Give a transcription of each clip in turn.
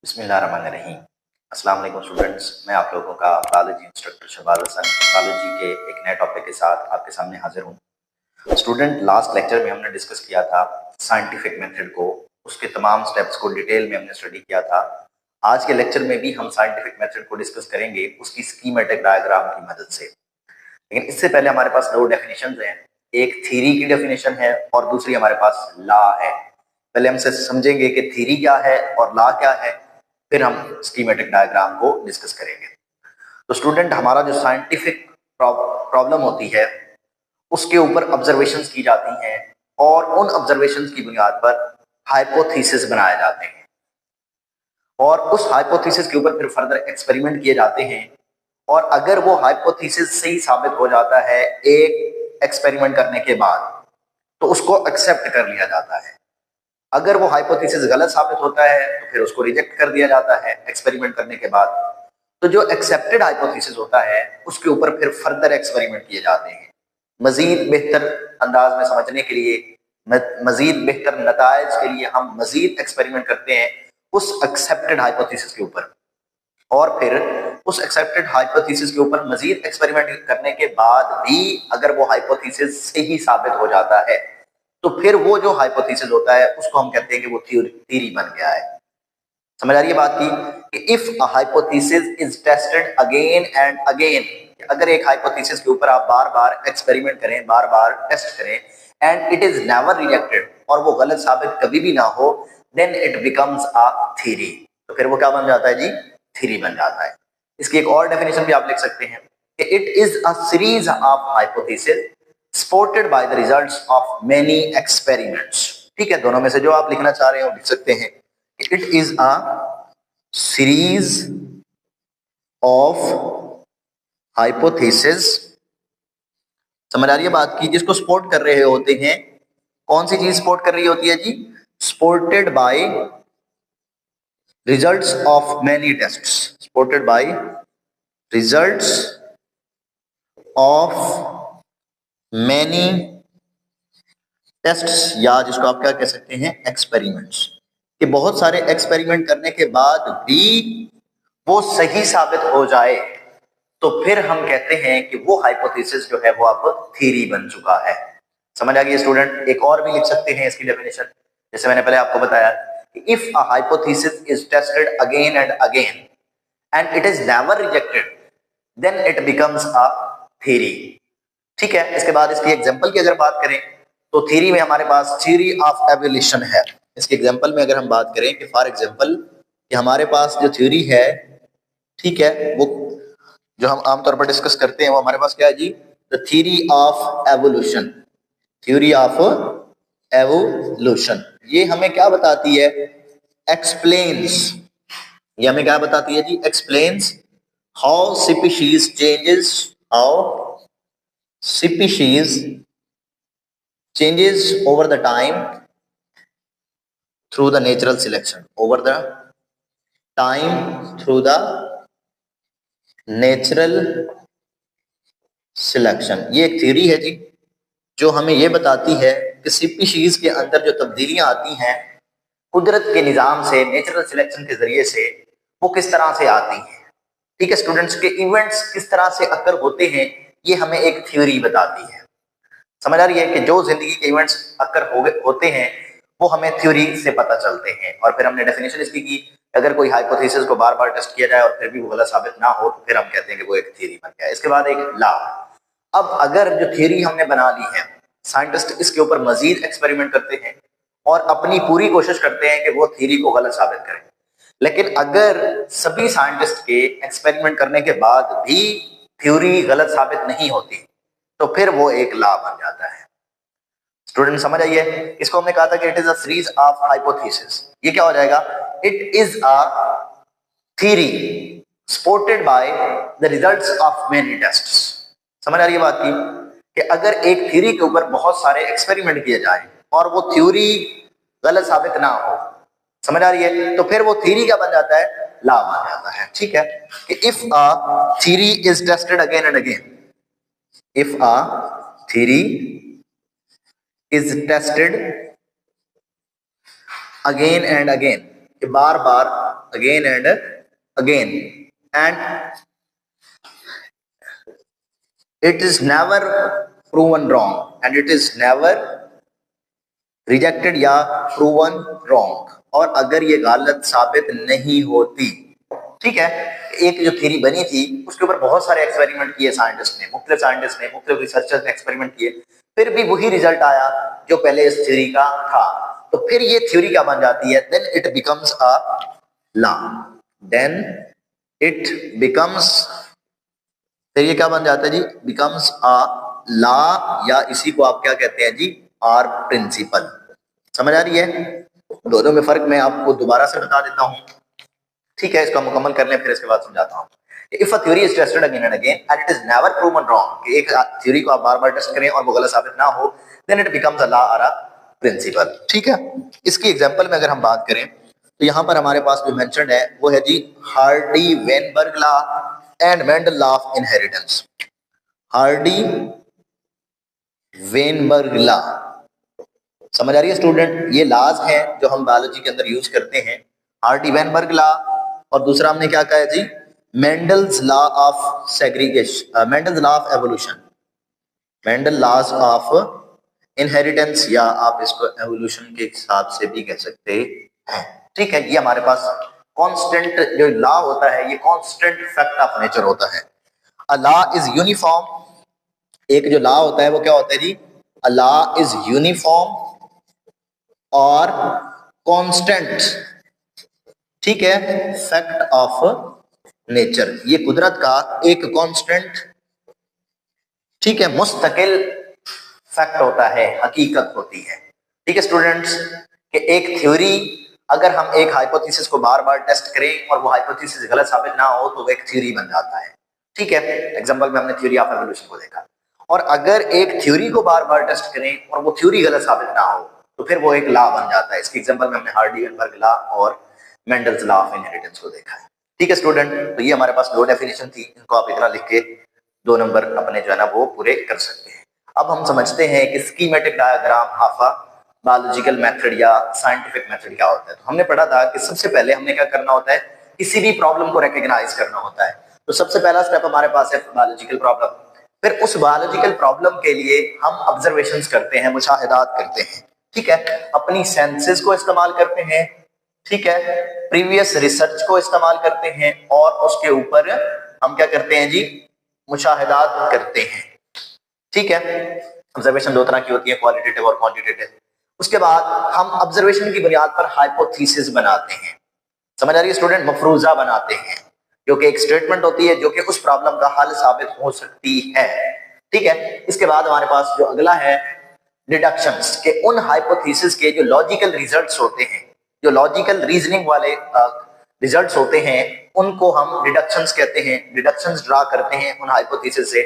बिस्मिल्लाहिर्रहमानिर्रहीम। अस्सलाम वालेकुम स्टूडेंट्स, मैं आप लोगों का biology instructor Shahbaz Hasan biology के एक नए टॉपिक के साथ आपके सामने हाजिर हूँ। स्टूडेंट, लास्ट लेक्चर में हमने डिस्कस किया था साइंटिफिक मेथड को, उसके तमाम स्टेप्स को डिटेल में हमने स्टडी किया था। आज के लेक्चर में भी हम साइंटिफिक मेथड को डिस्कस करेंगे उसकी स्कीमेटिक डायग्राम की मदद से। लेकिन इससे पहले हमारे पास दो डेफिनेशन हैं, एक थ्योरी की डेफिनेशन है और दूसरी हमारे पास लॉ है। पहले हमसे समझेंगे कि थ्योरी क्या है और लॉ क्या है, फिर हम स्कीमेटिक डायग्राम को डिस्कस करेंगे। तो स्टूडेंट, हमारा जो साइंटिफिक प्रॉब्लम होती है उसके ऊपर ऑब्जर्वेशंस की जाती हैं और उन ऑब्जर्वेशंस की बुनियाद पर हाइपोथेसिस बनाए जाते हैं और उस हाइपोथेसिस के ऊपर फिर फर्दर एक्सपेरिमेंट किए जाते हैं। और अगर वो हाइपोथेसिस सही साबित हो जाता है एक एक्सपेरिमेंट करने के बाद, तो उसको एक्सेप्ट कर लिया जाता है। अगर वो हाइपोथेसिस गलत साबित होता है तो फिर उसको रिजेक्ट कर दिया जाता है एक्सपेरिमेंट करने के बाद। तो जो एक्सेप्टेड हाइपोथेसिस होता है उसके ऊपर फिर फर्दर एक्सपेरिमेंट किए जाते हैं मजीद बेहतर अंदाज में समझने के लिए, मजीद बेहतर नताइज के लिए हम मजीद एक्सपेरिमेंट करते हैं उस एक्सेप्टेड हाइपोथेसिस के ऊपर। और फिर उस एक्सेप्टेड हाइपोथेसिस के ऊपर मजीद एक्सपेरिमेंट करने के बाद भी अगर वो हाइपोथेसिस सही साबित हो जाता है तो फिर वो जो हाइपोथेसिस होता है उसको हम कहते हैं कि वो थ्योरी बन गया है। समझ आ रही है बात की कि if a hypothesis is tested again and again, अगर एक हाइपोथेसिस के ऊपर आप बार बार एक्सपेरिमेंट करें, बार बार टेस्ट करें and it is never rejected, और वो गलत साबित कभी भी ना हो, then it becomes a theory. तो फिर वो क्या बन जाता है जी? थ्योरी बन जाता है। इसकी एक और डेफिनेशन भी आप लिख सकते हैं कि it is a series of hypothesis supported by the results of many experiments। ठीक है, दोनों में से जो आप लिखना चाह रहे हो लिख सकते हैं। It is a series of hypothesis, समझ आ रही है बात की, जिसको सपोर्ट कर रहे होते हैं। कौन सी चीज सपोर्ट कर रही होती है जी? Supported by results of many tests, supported by results of many tests, या जिसको आप क्या कह सकते हैं, एक्सपेरिमेंट्स। कि बहुत सारे एक्सपेरिमेंट करने के बाद भी वो सही साबित हो जाए तो फिर हम कहते हैं कि वो हाइपोथेसिस जो है वो अब थ्योरी बन चुका है। समझ आ गई स्टूडेंट? एक और भी लिख सकते हैं इसकी डेफिनेशन, जैसे मैंने पहले आपको बताया, if a hypothesis is tested again and again and it is never rejected, then it becomes a theory. ठीक है, इसके बाद इसकी एग्जांपल की अगर बात करें तो थ्योरी में हमारे पास थ्योरी ऑफ एवोल्यूशन है। इसके एग्जांपल में अगर हम बात करें कि फॉर एग्जांपल कि हमारे पास जो थ्योरी है, ठीक है, वो जो हम आमतौर पर डिस्कस करते हैं वो हमारे पास क्या है जी? The theory of evolution. Theory of evolution ये हमें क्या बताती है? एक्सप्लेन्स, ये हमें क्या बताती है जी? Explains how species changes, how species changes over the time through the natural selection, over the time through the natural selection। ये एक थ्योरी है जी जो हमें ये बताती है कि स्पीशीज के अंदर जो तब्दीलियां आती हैं कुदरत के निज़ाम से, नेचुरल सिलेक्शन के जरिए से, वो किस तरह से आती हैं। ठीक है स्टूडेंट्स, के इवेंट्स किस तरह से अकर होते हैं ये हमें एक थ्योरी बताती है। समझ आ रही है कि जो जिंदगी के इवेंट्स अकर होते हैं वो हमें थ्योरी से पता चलते हैं। और फिर हमने डेफिनेशन इसकी की, अगर कोई हाइपोथेसिस को बार बार टेस्ट किया जाए और फिर भी वो गलत साबित ना हो तो फिर हम कहते हैं कि वो एक थ्योरी बन गया। इसके बाद एक लॉ। अब अगर जो थ्योरी हमने बना ली है, साइंटिस्ट इसके ऊपर मजीद एक्सपेरिमेंट करते हैं और अपनी पूरी कोशिश करते हैं कि वो थ्योरी को गलत साबित करें। लेकिन अगर सभी साइंटिस्ट के एक्सपेरिमेंट करने के बाद भी थ्योरी गलत साबित नहीं होती तो फिर वो एक लॉ बन जाता है। स्टूडेंट समझ आइए, इसको हमने कहा था कि it is a series of hypothesis. ये क्या हो जाएगा? It is a theory supported by the results of many tests. समझ आ रही है बात की कि अगर एक थ्योरी के ऊपर बहुत सारे एक्सपेरिमेंट किए जाए और वो थ्योरी गलत साबित ना हो, समझ आ रही है, तो फिर वो थ्योरी क्या बन जाता है? लॉ बन जाता है। ठीक है, कि if a theory is tested again and again, if a theory is tested again and again, कि बार बार again and again, and it is never proven wrong, and it is never rejected या proven wrong। और अगर ये गलत साबित नहीं होती, ठीक है, एक जो थ्योरी बनी थी उसके ऊपर बहुत सारे एक्सपेरिमेंट किए साइंटिस्ट ने, मुख्तलिफ रिसर्चर्स ने एक्सपेरिमेंट किए, फिर भी वही रिजल्ट आया जो पहले इस थ्योरी का था, तो फिर ये थ्योरी क्या बन जाती है, then it becomes a law, then it becomes, फिर ये क्या बन जाता है जी, बिकम्स अ लॉ, या इसी को आप क्या कहते हैं जी, आर प्रिंसिपल। समझ आ रही है? दोनों में फर्क मैं आपको दोबारा से बता देता हूं, ठीक है, इसका मुकम्मल कर लें फिर इसके बाद समझाता हूं। If a theory is tested again and again and it is never proven wrong, कि एक थ्योरी को आप बार-बार टेस्ट करें और वो गलत साबित ना हो, then it becomes a law और अ प्रिंसिपल। ठीक है, इसकी एग्जांपल में अगर हम बात करें तो यहां पर हमारे पास जो मेंशन्ड है वो है जी Hardy Weinberg law and Mendel law of inheritance. Hardy Weinberg law, समझ आ रही है स्टूडेंट? ये लॉज हैं जो हम बायोलॉजी के अंदर यूज करते हैं, हार्डी वेनबर्ग लॉ, और दूसरा हमने क्या कहा है जी, Mendel's law of segregation, Mendel's law of evolution, Mendel laws of inheritance, या आप इसको एवोल्यूशन के हिसाब से भी कह सकते हैं। ठीक है, ये हमारे पास कांस्टेंट जो लॉ होता है, ये कांस्टेंट फैक्ट ऑफ नेचर होता है। अ लॉ इज यूनिफॉर्म, एक जो लॉ होता है वो क्या होता है जी, अ लॉ इज यूनिफॉर्म और कांस्टेंट, ठीक है, फैक्ट ऑफ नेचर, ये कुदरत का एक कांस्टेंट, ठीक है, मुस्तकिल फैक्ट होता है, हकीकत होती है। ठीक है स्टूडेंट्स, कि एक थ्योरी अगर हम एक हाइपोथेसिस को बार बार टेस्ट करें और वो हाइपोथेसिस गलत साबित ना हो तो वो एक थ्योरी बन जाता है। ठीक है, एग्जांपल में हमने थ्योरी ऑफ एवोल्यूशन को देखा, और अगर एक थ्योरी को बार बार टेस्ट करें और वो थ्योरी गलत साबित ना हो तो फिर वो एक लॉ बन जाता है। इसकी एग्जांपल में हमने हार्डी वेनबर्ग लॉ और मेंडल्स लॉ ऑफ इनहेरिटेंस को देखा है। ठीक है स्टूडेंट, तो ये हमारे पास दो डेफिनेशन थी, इनको आप इतना लिख के 2 नंबर अपने जो है ना वो पूरे कर सकते हैं। अब हम समझते हैं कि schematic diagram of a biological method या साइंटिफिक मेथड क्या होता है। तो हमने पढ़ा था कि सबसे पहले हमने क्या करना होता है, किसी भी प्रॉब्लम को रिकॉग्नाइज करना होता है। तो सबसे पहला स्टेप हमारे पास है बायोलॉजिकल प्रॉब्लम, फिर उस बायोलॉजिकल प्रॉब्लम के लिए हम ऑब्जर्वेशंस करते हैं, मुशाहिदात करते हैं, ठीक है, अपनी सेंसेस को इस्तेमाल करते हैं, ठीक है, प्रीवियस रिसर्च को इस्तेमाल करते हैं, और उसके ऊपर हम क्या करते हैं जी, मुशाहिदात करते हैं। ठीक है, ऑब्जर्वेशन 2 तरह की होती है, क्वालिटेटिव और क्वांटिटेटिव। उसके बाद हम ऑब्जर्वेशन की बुनियाद पर हाइपोथेसिस बनाते हैं। समझ आ रही है स्टूडेंट? मफरूजा बनाते हैं, जो कि एक स्टेटमेंट होती है जो कि उस प्रॉब्लम का हल साबित हो सकती है। ठीक है, इसके बाद हमारे पास जो अगला है डिडक्शंस, के उन हाइपोथेसिस के जो लॉजिकल रिजल्ट्स होते हैं, जो लॉजिकल रीजनिंग वाले रिजल्ट्स होते हैं, उनको हम डिडक्शंस कहते हैं। डिडक्शंस ड्रा करते हैं उन हाइपोथेसिस से,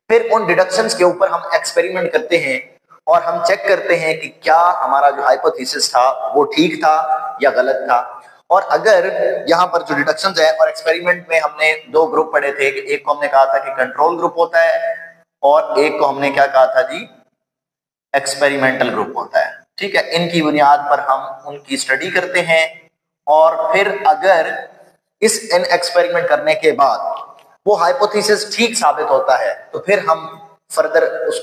फिर उन डिडक्शंस के ऊपर हम एक्सपेरिमेंट करते हैं और हम चेक करते हैं कि क्या हमारा जो हाइपोथेसिस था वो ठीक था या गलत था। और अगर यहाँ पर जो डिडक्शंस है और एक्सपेरिमेंट में हमने 2 ग्रुप पढ़े थे, कि एक को हमने कहा था कि कंट्रोल ग्रुप होता है और एक को हमने क्या कहा था जी, एक्सपेरिमेंटल ग्रुप होता है। ठीक है, इनकी बुनियाद पर हम उनकी स्टडी करते हैं, और फिर अगर इस इन एक्सपेरिमेंट करने के बाद वो हाइपोथेसिस ठीक साबित होता है तो फिर हम फर्दर उस,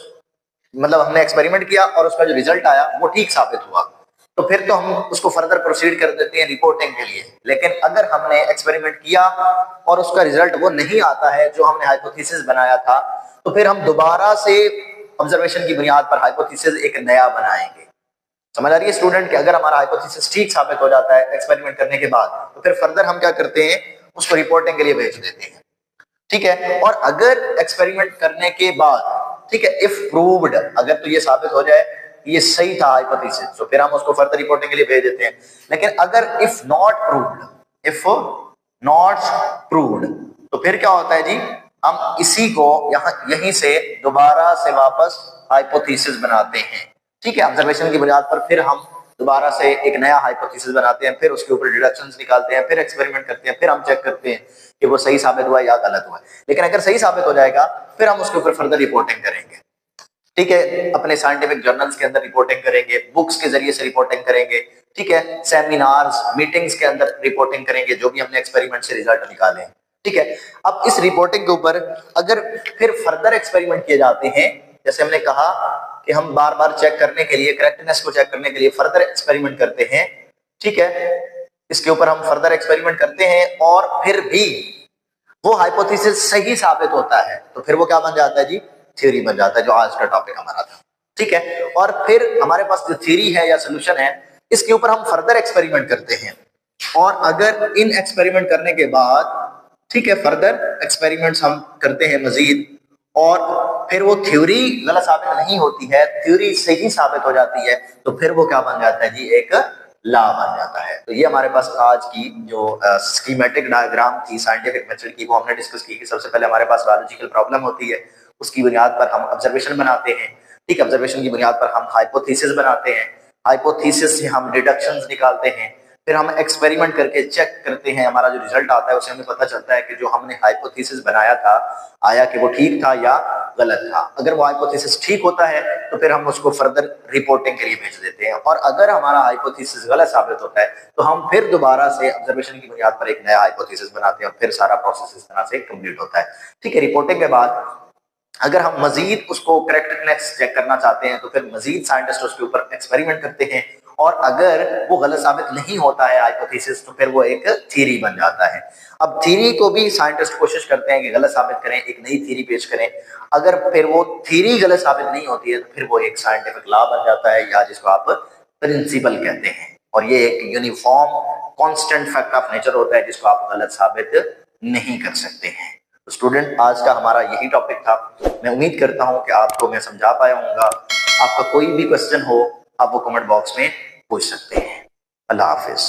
मतलब हमने एक्सपेरिमेंट किया और उसका जो रिजल्ट आया वो ठीक साबित हुआ, तो फिर तो हम उसको फर्दर प्रोसीड कर देते हैं रिपोर्टिंग के लिए। लेकिन अगर हमने एक्सपेरिमेंट किया और उसका रिजल्ट वो नहीं आता है जो हमने हाइपोथेसिस बनाया था, तो फिर हम दोबारा से ऑब्जर्वेशन की बुनियाद पर हाइपोथेसिस एक नया बनाएंगे। समझ आ रही है स्टूडेंट? कि अगर हमारा हाइपोथेसिस ठीक साबित हो जाता है एक्सपेरिमेंट करने के बाद, तो फिर फर्दर हम क्या करते हैं, उसको रिपोर्टिंग के लिए भेज देते हैं। ठीक है, और अगर एक्सपेरिमेंट करने के बाद, ठीक है, इफ प्रूव्ड, अगर तो ये साबित हो जाए ये सही था हाइपोथेसिस, तो फिर हम उसको फर्दर रिपोर्टिंग के लिए भेज देते हैं। लेकिन अगर इफ नॉट प्रूव्ड, तो फिर क्या होता है जी, हम इसी को यहीं से दोबारा से वापस हाइपोथेसिस बनाते हैं। ठीक है, ऑब्जर्वेशन की बुनियाद पर फिर हम दोबारा से एक नया हाइपोथेसिस बनाते हैं, फिर उसके ऊपर डिडक्शंस निकालते हैं, फिर एक्सपेरिमेंट करते हैं, फिर हम चेक करते हैं कि वो सही साबित हुआ या गलत हुआ। लेकिन अगर सही साबित हो जाएगा फिर हम उसके ऊपर फर्दर रिपोर्टिंग करेंगे। ठीक है, अपने साइंटिफिक जर्नल्स के अंदर रिपोर्टिंग करेंगे, बुक्स के जरिए से रिपोर्टिंग करेंगे, ठीक है, सेमिनार्स, मीटिंग्स के अंदर रिपोर्टिंग करेंगे जो भी हमने एक्सपेरिमेंट से रिजल्ट निकाले हैं, ठीक है। अब इस रिपोर्टिंग के ऊपर अगर फिर फर्दर एक्सपेरिमेंट किए जाते हैं, जैसे हमने कहा कि हम बार बार चेक करने के लिए, करेक्टनेस को चेक करने के लिए फर्दर एक्सपेरिमेंट करते हैं, ठीक है, इसके ऊपर हम फर्दर एक्सपेरिमेंट करते हैं और फिर भी वो हाइपोथेसिस सही साबित होता है, तो फिर वो क्या बन जाता है जी, थ्योरी बन जाता है, जो आज का टॉपिक हमारा था, ठीक है। और फिर हमारे पास जो थ्योरी है या सोल्यूशन है, इसके ऊपर हम फर्दर एक्सपेरिमेंट करते हैं और अगर इन एक्सपेरिमेंट करने के बाद, ठीक है, फर्दर एक्सपेरिमेंट्स हम करते हैं मजीद और फिर वो थ्योरी गलत साबित नहीं होती है, थ्योरी सही साबित हो जाती है, तो फिर वो क्या बन जाता है जी, एक ला बन जाता है। तो ये हमारे पास आज की जो स्कीमेटिक डायग्राम थी साइंटिफिक मेथड की, वो हमने डिस्कस की कि सबसे पहले हमारे पास बायोलॉजिकल प्रॉब्लम होती है, उसकी बुनियाद पर हम ऑब्जर्वेशन बनाते हैं, ठीक, ऑब्जर्वेशन की बुनियाद पर हम हाइपोथेसिस बनाते हैं, हाइपोथेसिस से हम डिडक्शंस निकालते हैं, फिर हम एक्सपेरिमेंट करके चेक करते हैं, हमारा जो रिजल्ट आता है उससे हमें पता चलता है कि जो हमने हाइपोथेसिस बनाया था, आया कि वो ठीक था या गलत था। अगर वो हाइपोथेसिस ठीक होता है तो फिर हम उसको फर्दर रिपोर्टिंग के लिए भेज देते हैं और अगर हमारा हाइपोथेसिस गलत साबित होता है तो हम फिर दोबारा से ऑब्जर्वेशन की बुनियाद पर एक नया हाइपोथेसिस बनाते हैं और फिर सारा प्रोसेस इस तरह से कंप्लीट होता है, ठीक है। रिपोर्टिंग के बाद अगर हम मजीद उसको करेक्टनेस चेक करना चाहते हैं तो फिर मजीद साइंटिस्ट उसके ऊपर एक्सपेरिमेंट करते हैं और अगर वो गलत साबित नहीं होता है हाइपोथेसिस, तो फिर वो एक थ्योरी बन जाता है। अब थ्योरी को भी साइंटिस्ट कोशिश करते हैं कि गलत साबित करें, एक नई थ्योरी पेश करें, अगर फिर वो थ्योरी गलत साबित नहीं होती है तो फिर वो एक साइंटिफिक लॉ बन जाता है या जिसको आप प्रिंसिपल कहते हैं और ये एक uniform constant fact of nature होता है जिसको आप गलत साबित नहीं कर सकते हैं। तो स्टूडेंट, आज का हमारा यही टॉपिक था। मैं उम्मीद करता हूं कि आपको मैं समझा पाया हूँगा। आपका कोई भी क्वेश्चन हो आप वो कमेंट बॉक्स में पूछ सकते हैं। अल्लाह हाफिज।